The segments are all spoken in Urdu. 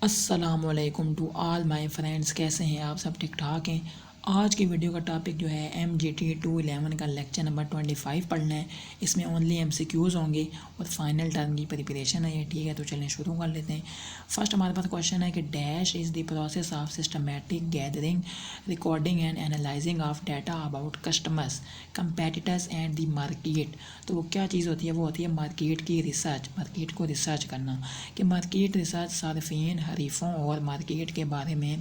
السلام علیکم ٹو آل مائی فرینڈس، کیسے ہیں آپ سب؟ ٹھیک ٹھاک ہیں؟ آج کی ویڈیو کا ٹاپک جو ہے MGT 211 کا لیکچر نمبر 25 پڑھنا ہے۔ اس میں اونلی MCQs ہوں گے اور فائنل ٹرم کی پریپریشن ہے یہ، ٹھیک ہے؟ تو چلیں شروع کر لیتے ہیں۔ فرسٹ ہمارے پاس کوشچن ہے کہ dash is the process of systematic gathering, recording and analysing of data about customers, competitors and the market. تو وہ کیا چیز ہوتی ہے؟ وہ ہوتی ہے مارکیٹ کی ریسرچ، مارکیٹ کو ریسرچ کرنا کہ مارکیٹ ریسرچ صارفین، حریفوں اور مارکیٹ کے بارے میں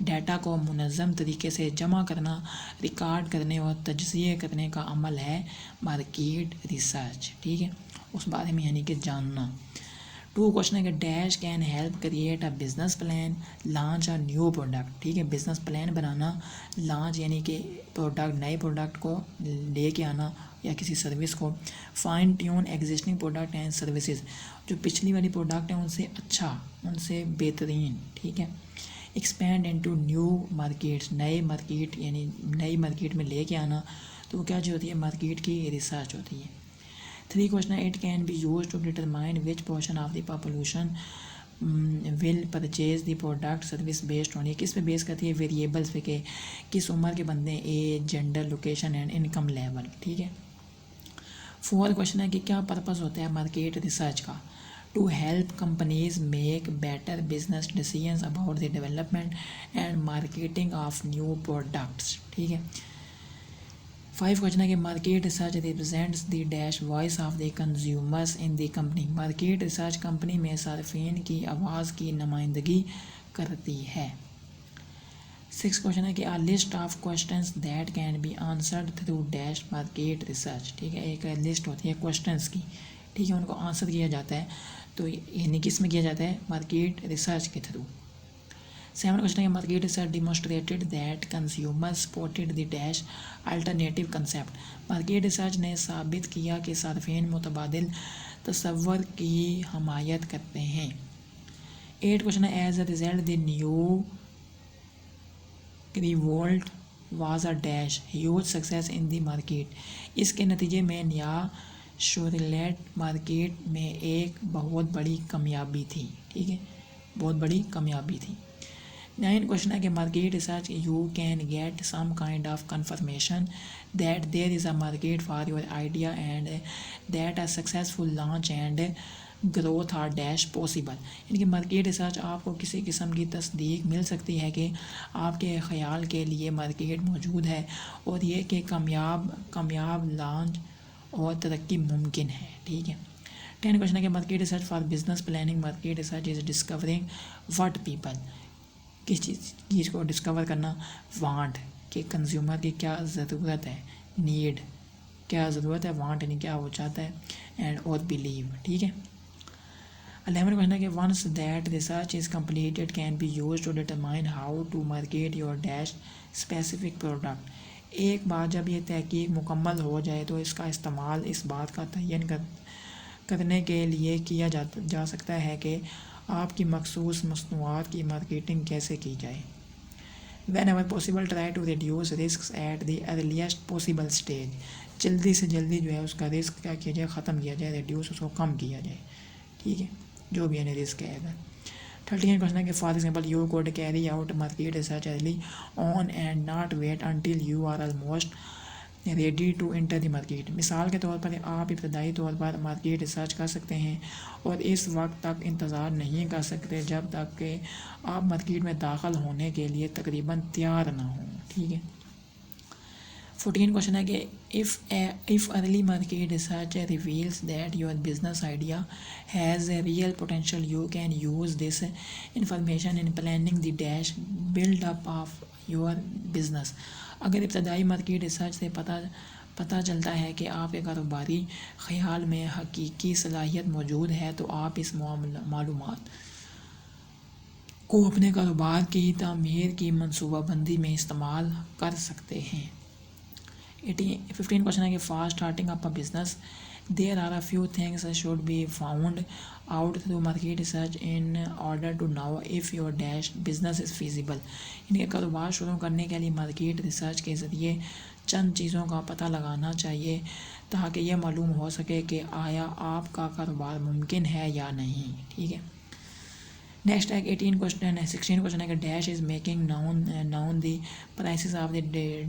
ڈیٹا کو منظم طریقے سے جمع کرنا، ریکارڈ کرنے اور تجزیہ کرنے کا عمل ہے مارکیٹ ریسرچ، ٹھیک ہے؟ اس بارے میں یعنی کہ جاننا۔ ٹو کوشچن ہے کہ dash can help create a business plan, launch a new product, ٹھیک ہے؟ بزنس پلان بنانا، لانچ یعنی کہ پروڈکٹ، نئے پروڈکٹ کو لے کے آنا یا کسی سروس کو، fine tune existing product and services, جو پچھلی والی پروڈکٹ ہیں ان سے اچھا، ان سے بہترین، ٹھیک ہے؟ ایکسپینڈ انٹو نیو مارکیٹس، نئے مارکیٹ یعنی نئی مارکیٹ میں لے کے آنا، تو وہ کیا جو ہوتی ہے؟ مارکیٹ کی ریسرچ ہوتی ہے۔ 3 کوشچن ہے it can be use to determine which portion of the population will purchase the product service based on, یہ کس پہ بیس کرتی ہے؟ ویریبلس پہ، کہ کس عمر کے بندے، age, gender, location and income level, ٹھیک ہے؟ 4 کوشچن ہے کہ کیا پرپس ہوتا ہے مارکیٹ ریسرچ کا؟ To help companies make better business decisions about the development and marketing of new products, ٹھیک ہے؟ 5 کوشچن ہے کہ market research represents the dash voice of the consumers in the company, market research company میں صارفین کی آواز کی نمائندگی کرتی ہے۔ 6 کوشچن ہے کہ a list of questions that can be answered through dash market research، ٹھیک ہے؟ ایک لسٹ ہوتی ہے کوشچنس کی، ٹھیک ہے؟ ان کو آنسر کیا جاتا ہے، تو یعنی کس میں کیا جاتا ہے؟ مارکیٹ ریسرچ کے تھرو۔ 7 کوشچن ہے کہ market research demonstrated that consumer supported the dash alternative concept, market research نے ثابت کیا کہ صارفین متبادل تصور کی حمایت کرتے ہیں۔ 8 کوشچن ہے is a result the new revolt was a dash huge success in the market, اس کے نتیجے میں نیا شورلیٹ مارکیٹ میں ایک بہت بڑی کامیابی تھی، ٹھیک ہے؟ بہت بڑی کامیابی تھی۔ 9 کوشچن ہے کہ market research you can get some kind of confirmation that there is a market for your idea and that a successful launch and growth are dash possible, یعنی کہ مارکیٹ ریسرچ آپ کو کسی قسم کی تصدیق مل سکتی ہے کہ آپ کے خیال کے لیے مارکیٹ موجود ہے اور یہ کہ کامیاب لانچ اور ترقی ممکن ہے، ٹھیک ہے؟ 10 کوشچن ہے کہ market research for business planning, market research is discovering what people, کس چیز کو ڈسکور کرنا؟ وانٹ، کہ کنزیومر کی کیا ضرورت ہے، نیڈ کیا ضرورت ہے، وانٹ یعنی کیا وہ چاہتا ہے، اینڈ اور بلیو، ٹھیک ہے؟ 11 کوشچن ہے کہ once that research is completed can be use to determine how to market your dash specific product, ایک بار جب یہ تحقیق مکمل ہو جائے تو اس کا استعمال اس بات کا تعین کرنے کے لیے کیا جا سکتا ہے کہ آپ کی مخصوص مصنوعات کی مارکیٹنگ کیسے کی جائے۔ Whenever possible try to reduce risks at the earliest possible stage، جلدی سے جلدی جو ہے اس کا رسک کیا کیا جائے؟ ختم کیا جائے، ریڈیوس اس کو کم کیا جائے، ٹھیک ہے؟ جو بھی یعنی رسک ہے اگر۔ 13 کوشچن ہے کہ for example you could carry out market research early on and not wait until you are almost ready to enter the market, مثال کے طور پر آپ ابتدائی طور پر مارکیٹ ریسرچ کر سکتے ہیں اور اس وقت تک انتظار نہیں کر سکتے جب تک کہ آپ مارکیٹ میں داخل ہونے کے لیے تقریباً تیار نہ ہوں، ٹھیک ہے؟ 14 کوشچن ہے کہ if early market research reveals that your business idea has a real potential you can use this information in planning the dash build up of your business، اگر ابتدائی مارکیٹ ریسرچ سے پتہ چلتا ہے کہ آپ کے کاروباری خیال میں حقیقی صلاحیت موجود ہے تو آپ اس معلومات کو اپنے کاروبار کی تعمیر کی منصوبہ بندی میں استعمال کر سکتے ہیں۔ 15 کوشچن ہے کہ for starting up a business there are a few things should be found out through market research in order to know if your dash business is feasible, یعنی کہ کاروبار شروع کرنے کے لیے مارکیٹ ریسرچ کے ذریعے چند چیزوں کا پتہ لگانا چاہیے تاکہ یہ معلوم ہو سکے کہ آیا آپ کا کاروبار ممکن ہے یا نہیں، ٹھیک ہے؟ نیکسٹ ہے 16 کوشچن ہے کہ dash is making known the prices of the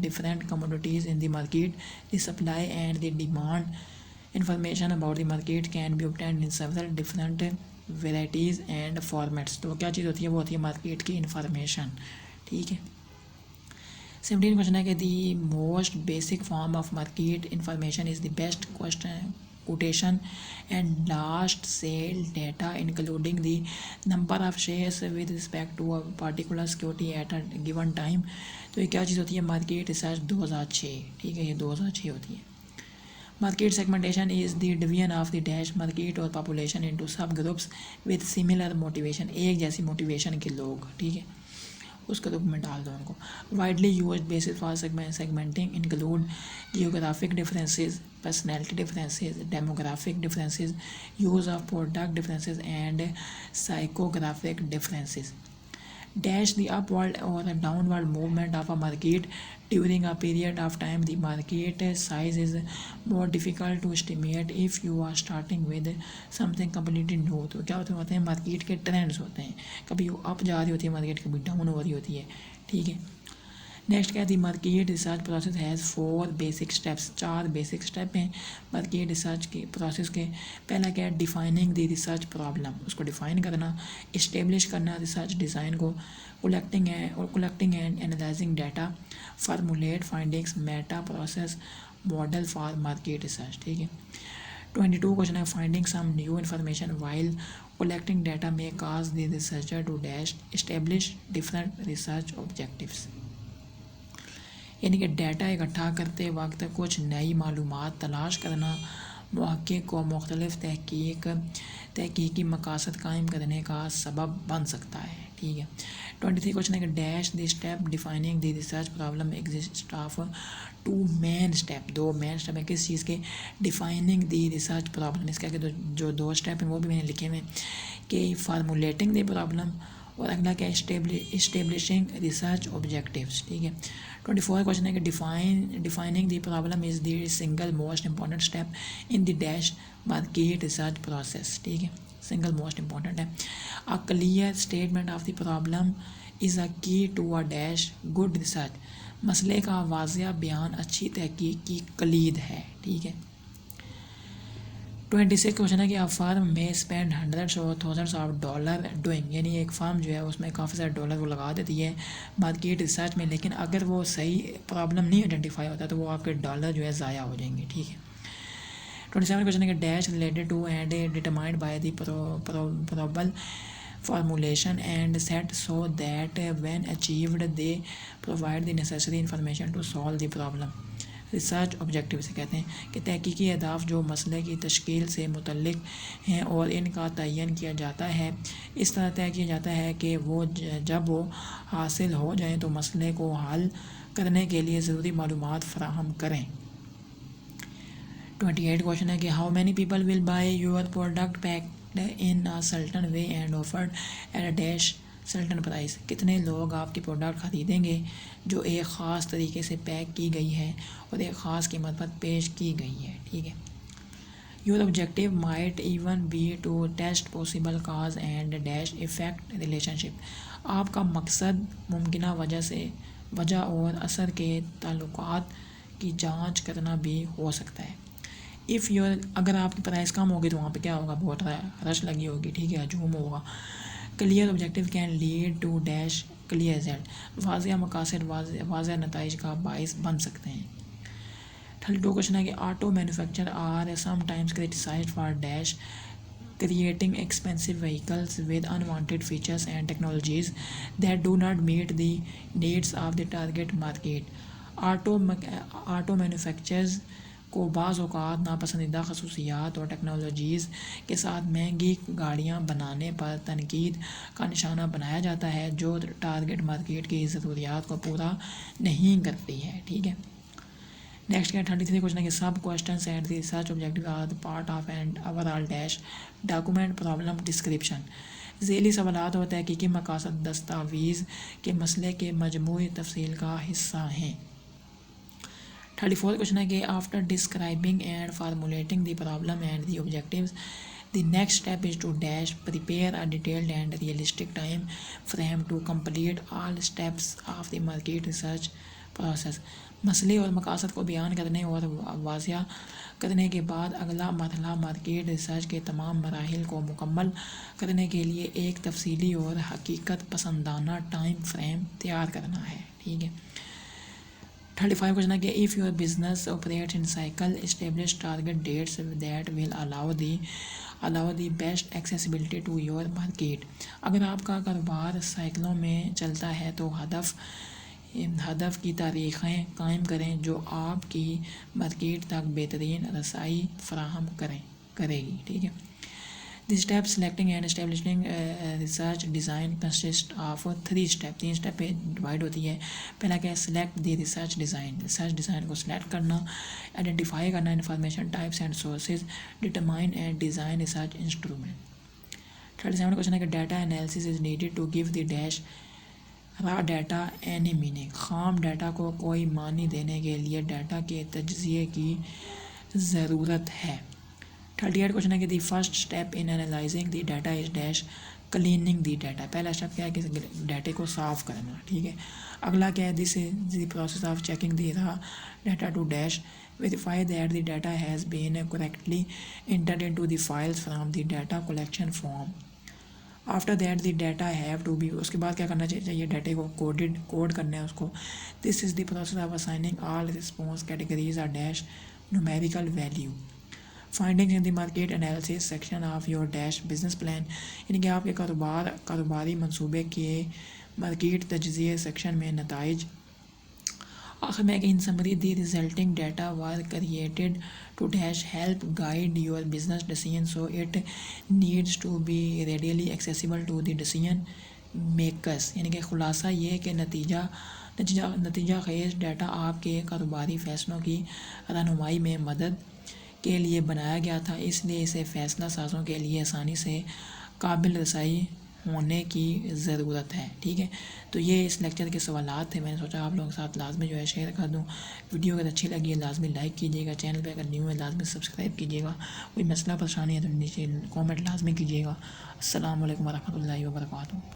different commodities in the market. The supply and the demand information about the market can be obtained in several different varieties and formats. تو کیا چیز ہوتی ہے؟ وہ ہوتی ہے مارکیٹ کی انفارمیشن. ٹھیک ہے. 17 کوشچن ہے کہ the most basic form of market information is the best quotation and last sale data including the number of shares with respect to a particular security at a given time. تو یہ کیا چیز ہوتی ہے؟ Market research 2006. ٹھیک ہے، یہ 2006 ہوتی ہے. Market segmentation is the division of the dash market اور population into sub groups with similar motivation. ایک جیسی موٹیویشن کے لوگ. ٹھیک ہے، اس کا گروپ میں ڈال دو ان کو. Widely used basis for segmenting include geographic differences, personality differences, demographic differences, use of product differences and psychographic differences. Dash the upward or downward movement of a market during a period of time. The market size is more difficult to estimate if you are starting with something completely new. تو کیا ہوتے ہیں؟ مارکیٹ کے ٹرینڈز ہوتے ہیں. کبھی اپ جا رہی ہوتی ہے مارکیٹ، کبھی ڈاؤن ہو رہی ہوتی ہے. ٹھیک ہے. نیکسٹ کیا ہے؟ The market research process has 4 basic steps. 4 basic step ہیں مارکیٹ ریسرچ کے پروسیس کے. پہلا کیا ہے؟ ڈیفائننگ دی ریسرچ پرابلم، اس کو ڈیفائن کرنا. اسٹیبلش کرنا ریسرچ ڈیزائن کو. Collecting and analysing data. Formulate findings. Meta process model for market research. ٹھیک ہے. 22 کوشچن ہے finding some new information while collecting data میں cause the researcher to dash establish different research objectives. یعنی کہ ڈیٹا اکٹھا کرتے وقت کچھ نئی معلومات تلاش کرنا محقق کو مختلف تحقیقی مقاصد قائم کرنے کا سبب بن سکتا ہے. ٹھیک ہے. 23 کوشچن ہے کہ dash the step defining the research problem exist of 2 main step. 2 main step ہیں کس چیز کے؟ Defining the research problem. اس کا کہ جو 2 اسٹیپ ہیں وہ بھی میں نے لکھے ہوئے ہیں کہ فارمولیٹنگ دی پرابلم اور اگلا کیا اسٹیبلشنگ ریسرچ آبجیکٹیوس. ٹھیک ہے. 24 کوشچن ہے کہ defining the problem is the single most important step in the dash market research process. ٹھیک ہے، سنگل موسٹ امپورٹنٹ ہے. A clear statement of the problem is a key to a dash good research. مسئلے کا واضح بیان اچھی تحقیق کی کلید ہے. ٹھیک ہے. 26 کوشچن ہے کہ a firm may spend hundreds or thousands of dollars doing. یعنی ایک فرم جو ہے اس میں کافی سارے ڈالر وہ لگا دیتی ہے مارکیٹ ریسرچ میں، لیکن اگر وہ صحیح پرابلم نہیں آئیڈینٹیفائی ہوتا تو وہ آپ کے ڈالر جو ہے ضائع ہو جائیں گے. ٹھیک ہے. 27 کوشچن ہے کہ dash related to and determined by the problem formulation and set so that when achieved they provide the necessary information to solve the problem. Research objective سے کہتے ہیں کہ تحقیقی اہداف جو مسئلے کی تشکیل سے متعلق ہیں اور ان کا تعین کیا جاتا ہے اس طرح طے کیا جاتا ہے کہ وہ جب وہ حاصل ہو جائیں تو مسئلے کو حل کرنے کے لیے ضروری معلومات فراہم کریں. 28 کوشچن ہے کہ how many people will buy your product packed in a certain way and offered at a dash certain price. کتنے لوگ آپ کی پروڈکٹ خریدیں گے جو ایک خاص طریقے سے پیک کی گئی ہے اور ایک خاص قیمت پر پیش کی گئی ہے. ٹھیک ہے. Your objective might even be to test possible cause and dash effect relationship. آپ کا مقصد ممکنہ وجہ اور اثر کے تعلقات کی جانچ کرنا بھی ہو سکتا ہے. اگر آپ کی پرائس کم ہوگی تو وہاں پہ کیا ہوگا؟ بہت رش لگی ہوگی. ٹھیک ہے، ہجوم ہوگا. Clear objective can lead two dash clear result. واضح مقاصد واضح نتائج کا باعث بن سکتے ہیں. 32 کوشچن ہے کہ auto manufacture are sometimes criticized for dash creating expensive vehicles with unwanted features and technologies that do not meet the needs of the target market. Auto manufacturers کو بعض اوقات ناپسندیدہ خصوصیات اور ٹیکنالوجیز کے ساتھ مہنگی گاڑیاں بنانے پر تنقید کا نشانہ بنایا جاتا ہے جو ٹارگٹ مارکیٹ کی ضروریات کو پورا نہیں کرتی ہے. ٹھیک ہے. نیکسٹ کیا 33 کوشچن ہے کہ sub questions and the research objective are the part of and overall dash document problem description. ذیلی سوالات اور تحقیقی مقاصد دستاویز کے مسئلے کے مجموعی تفصیل کا حصہ ہیں. 34 کوشچن ہے کہ after describing and formulating the problem and the objectives The next step is to dash prepare a detailed and realistic time frame to complete all steps of the market research process. مسئلے اور مقاصد کو بیان کرنے اور واضح کرنے کے بعد اگلا مرحلہ مارکیٹ ریسرچ کے تمام مراحل کو مکمل کرنے کے لیے ایک تفصیلی اور حقیقت پسندانہ ٹائم فریم تیار کرنا ہے. ٹھیک ہے. 35 کوشچن ہے کہ if your business operates in cycle, establish target dates that will allow the best accessibility to your market. اگر آپ کا کاروبار سائیکلوں میں چلتا ہے تو ہدف کی تاریخیں قائم کریں جو آپ کی مارکیٹ تک بہترین رسائی فراہم کرے گی. ٹھیک ہے. The steps selecting and establishing research design consist of 3 steps. 3 step پہ ڈیوائڈ ہوتی ہے. پہلا کیا ہے؟ سلیکٹ دی ریسرچ ڈیزائن کو سلیکٹ کرنا، آئیڈینٹیفائی کرنا information types and sources, determine and design research instrument. 37 question ہے کہ data analysis is needed to give the dash raw data any meaning. خام ڈیٹا کو کوئی معنی دینے کے لیے ڈیٹا کے تجزیے کی ضرورت ہے. 38 کوشچن ہے کہ the first step in analysing the data is dash cleaning the data. پہلا اسٹیپ کیا ہے کہ ڈیٹے کو صاف کرنا. ٹھیک ہے. اگلا کیا ہے؟ This is the process of checking the raw data to dash verify that the data has been correctly entered into the files from the data collection form. After that the data have to be, اس کے بعد کیا کرنا چاہیے؟ ڈیٹے کو کوڈ کرنا ہے اس کو. This is the process of assigning all response categories or dash numerical value. Findings in the market analysis section of your dash business plan, یعنی کہ آپ کے کاروباری منصوبے کے مارکیٹ تجزیے سیکشن میں نتائج. آخر میں کہ in summary the resulting data were created to dash help guide your business decision so it needs to be readily accessible to the decision makers. یعنی کہ خلاصہ یہ کہ نتیجہ خیز ڈیٹا آپ کے کاروباری فیصلوں کی رہنمائی میں مدد کے لیے بنایا گیا تھا، اس لیے اسے فیصلہ سازوں کے لیے آسانی سے قابل رسائی ہونے کی ضرورت ہے. ٹھیک ہے. تو یہ اس لیکچر کے سوالات تھے. میں نے سوچا آپ لوگوں کے ساتھ لازمی شیئر کر دوں. ویڈیو اگر اچھی لگی ہے لازمی لائک کیجیے گا. چینل پہ اگر نیو ہے لازمی سبسکرائب کیجیے گا. کوئی مسئلہ پریشانی ہے تو نیچے کامنٹ لازمی کیجیے گا. السلام علیکم ورحمۃ اللہ وبرکاتہ.